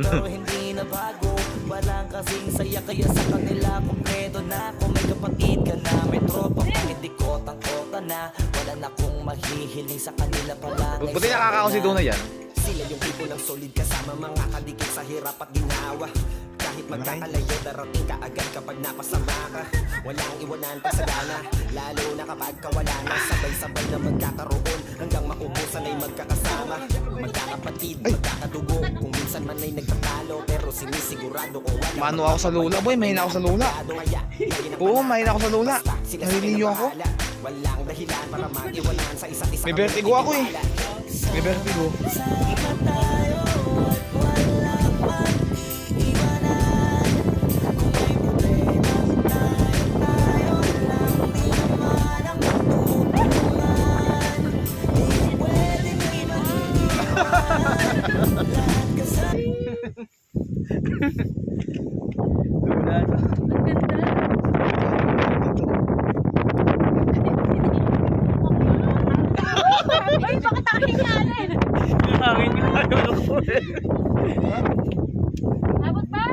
pero hindi na bago. Walang kasing saya kaya sa kanila kompleto na. Kung may kapatid ka na, may tropa pa, hindi ko tangkota na. Wala na kong mahihiling sa kanila pala. Buti nakakao si Duna yan. Sila yung tipo ng solid kasama mga kadikit sa hirap at ginawa. Kahit magkakalayo, darating ka agad kapag napasama ka. Walang iwanan pa sa gana, lalo na kapag kawala na. Sabay-sabay na magkakaroon hanggang maubusan ay magkakasama. Magkakapatid, magkakadugo, kung minsan man ay nagtatalo, pero sinisigurado kung wala. Mano ako sa lula, boy, mahina ako sa lula. Oo, mahina ako sa lula. Naliliyo ako. Walang dahilan para mag-iwanan sa isa't isa. May vertigo ako eh. May vertigo. Ay, bakit aking ngalan? Hangin nga ako eh. Abot ba?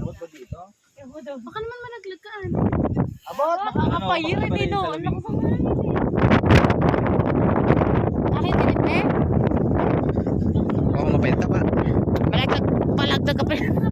Abot ba dito? Baka naman malaglag ka. Abot! Baka kapayin, hindi no. Ang lakas ng ngalan.